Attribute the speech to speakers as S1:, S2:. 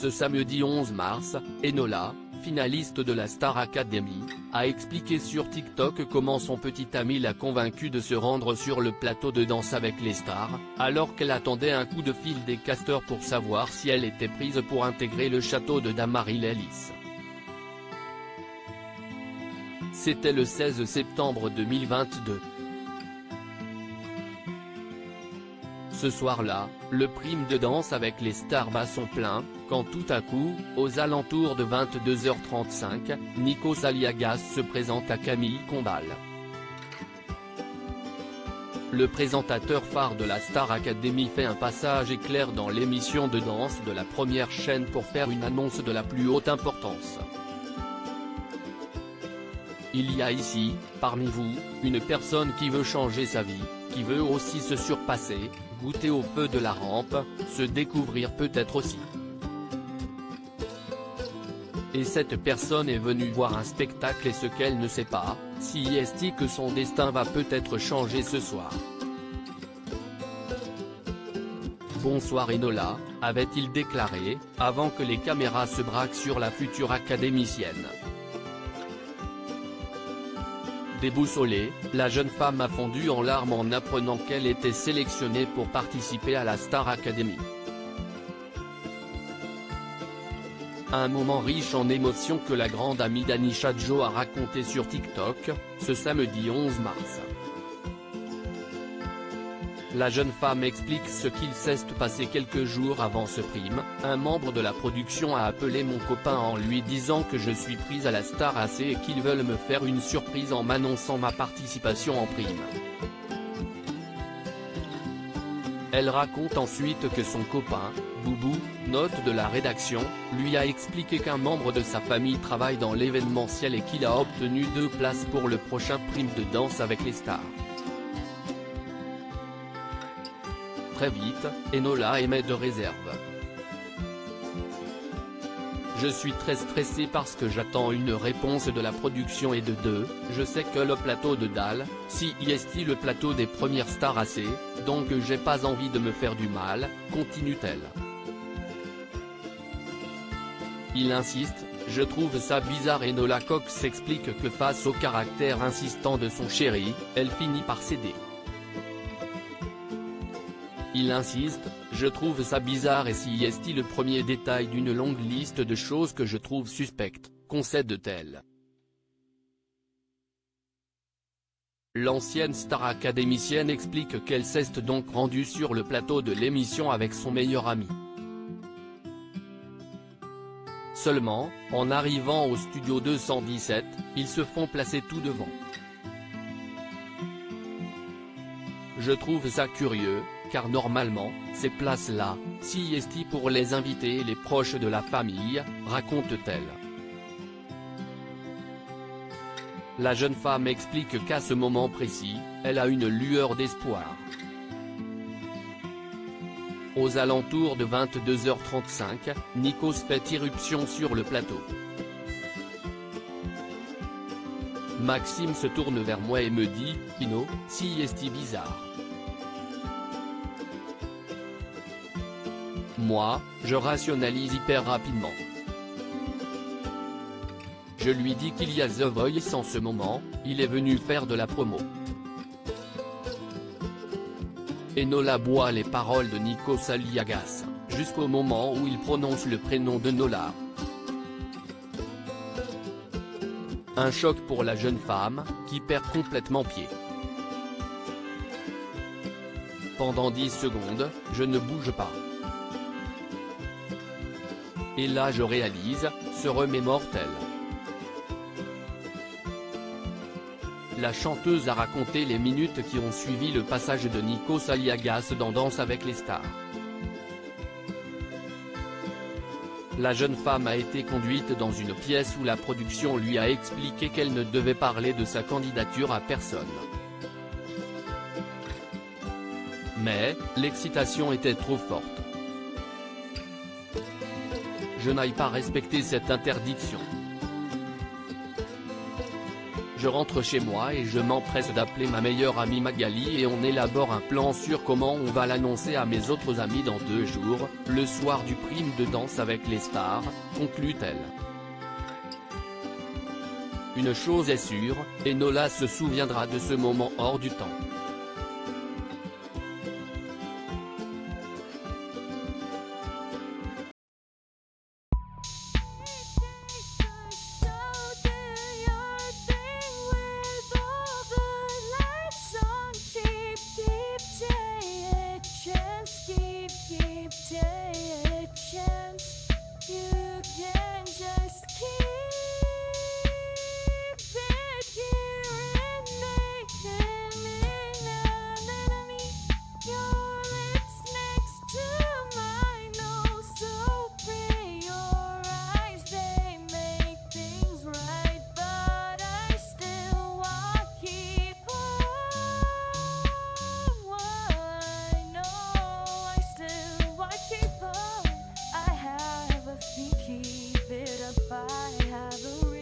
S1: Ce samedi 11 mars, Enola, finaliste de la Star Academy, a expliqué sur TikTok comment son petit ami l'a convaincu de se rendre sur le plateau de Danse avec les stars, alors qu'elle attendait un coup de fil des casteurs pour savoir si elle était prise pour intégrer le château de Dammarie-les-Lys. C'était le 16 septembre 2022. Ce soir-là, le prime de Danse avec les stars bat son plein, quand tout à coup, aux alentours de 22h35, Nikos Aliagas se présente à Camille Combal. Le présentateur phare de la Star Academy fait un passage éclair dans l'émission de danse de la première chaîne pour faire une annonce de la plus haute importance. Il y a ici, parmi vous, une personne qui veut changer sa vie, qui veut aussi se surpasser, goûter au feu de la rampe, se découvrir peut-être aussi. Et cette personne est venue voir un spectacle et ce qu'elle ne sait pas, si est que son destin va peut-être changer ce soir. Bonsoir Enola, avait-il déclaré, avant que les caméras se braquent sur la future académicienne. Déboussolée, la jeune femme a fondu en larmes en apprenant qu'elle était sélectionnée pour participer à la Star Academy. Un moment riche en émotions que la grande amie d'Anisha Jo a raconté sur TikTok, ce samedi 11 mars. La jeune femme explique ce qu'il s'est passé quelques jours avant ce prime. Un membre de la production a appelé mon copain en lui disant que je suis prise à la Star AC et qu'ils veulent me faire une surprise en m'annonçant ma participation en prime. Elle raconte ensuite que son copain, Boubou, note de la rédaction, lui a expliqué qu'un membre de sa famille travaille dans l'événementiel et qu'il a obtenu 2 places pour le prochain prime de Danse avec les stars. Très vite, Enola émet de réserve. Je suis très stressée parce que j'attends une réponse de la production et de 2, je sais que le plateau de Dalle, si est le plateau des premières stars AC, donc j'ai pas envie de me faire du mal, continue-t-elle. Il insiste, je trouve ça bizarre. Enola Cox explique que face au caractère insistant de son chéri, elle finit par céder. Il insiste, je trouve ça bizarre et si est le premier détail d'une longue liste de choses que je trouve suspectes, concède-t-elle. L'ancienne star académicienne explique qu'elle s'est donc rendue sur le plateau de l'émission avec son meilleur ami. Seulement, en arrivant au studio 217, ils se font placer tout devant. Je trouve ça curieux, car normalement, ces places-là, si est pour les invités et les proches de la famille, raconte-t-elle. La jeune femme explique qu'à ce moment précis, elle a une lueur d'espoir. Aux alentours de 22h35, Nikos fait irruption sur le plateau. Maxime se tourne vers moi et me dit, Ino, si est bizarre. Moi, je rationalise hyper rapidement. Je lui dis qu'il y a The Voice en ce moment, il est venu faire de la promo. Enola boit les paroles de Nikos Aliagas, jusqu'au moment où il prononce le prénom de Nola. Un choc pour la jeune femme, qui perd complètement pied. Pendant 10 secondes, je ne bouge pas. Et là je réalise, se remémore-t-elle. La chanteuse a raconté les minutes qui ont suivi le passage de Nikos Aliagas dans Danse avec les stars. La jeune femme a été conduite dans une pièce où la production lui a expliqué qu'elle ne devait parler de sa candidature à personne. Mais, l'excitation était trop forte. Je n'aille pas respecter cette interdiction. Je rentre chez moi et je m'empresse d'appeler ma meilleure amie Magali et on élabore un plan sur comment on va l'annoncer à mes autres amis dans 2 jours, le soir du prime de Danse avec les stars, conclut-elle. Une chose est sûre, Enola se souviendra de ce moment hors du temps.
S2: Keep it up, I have a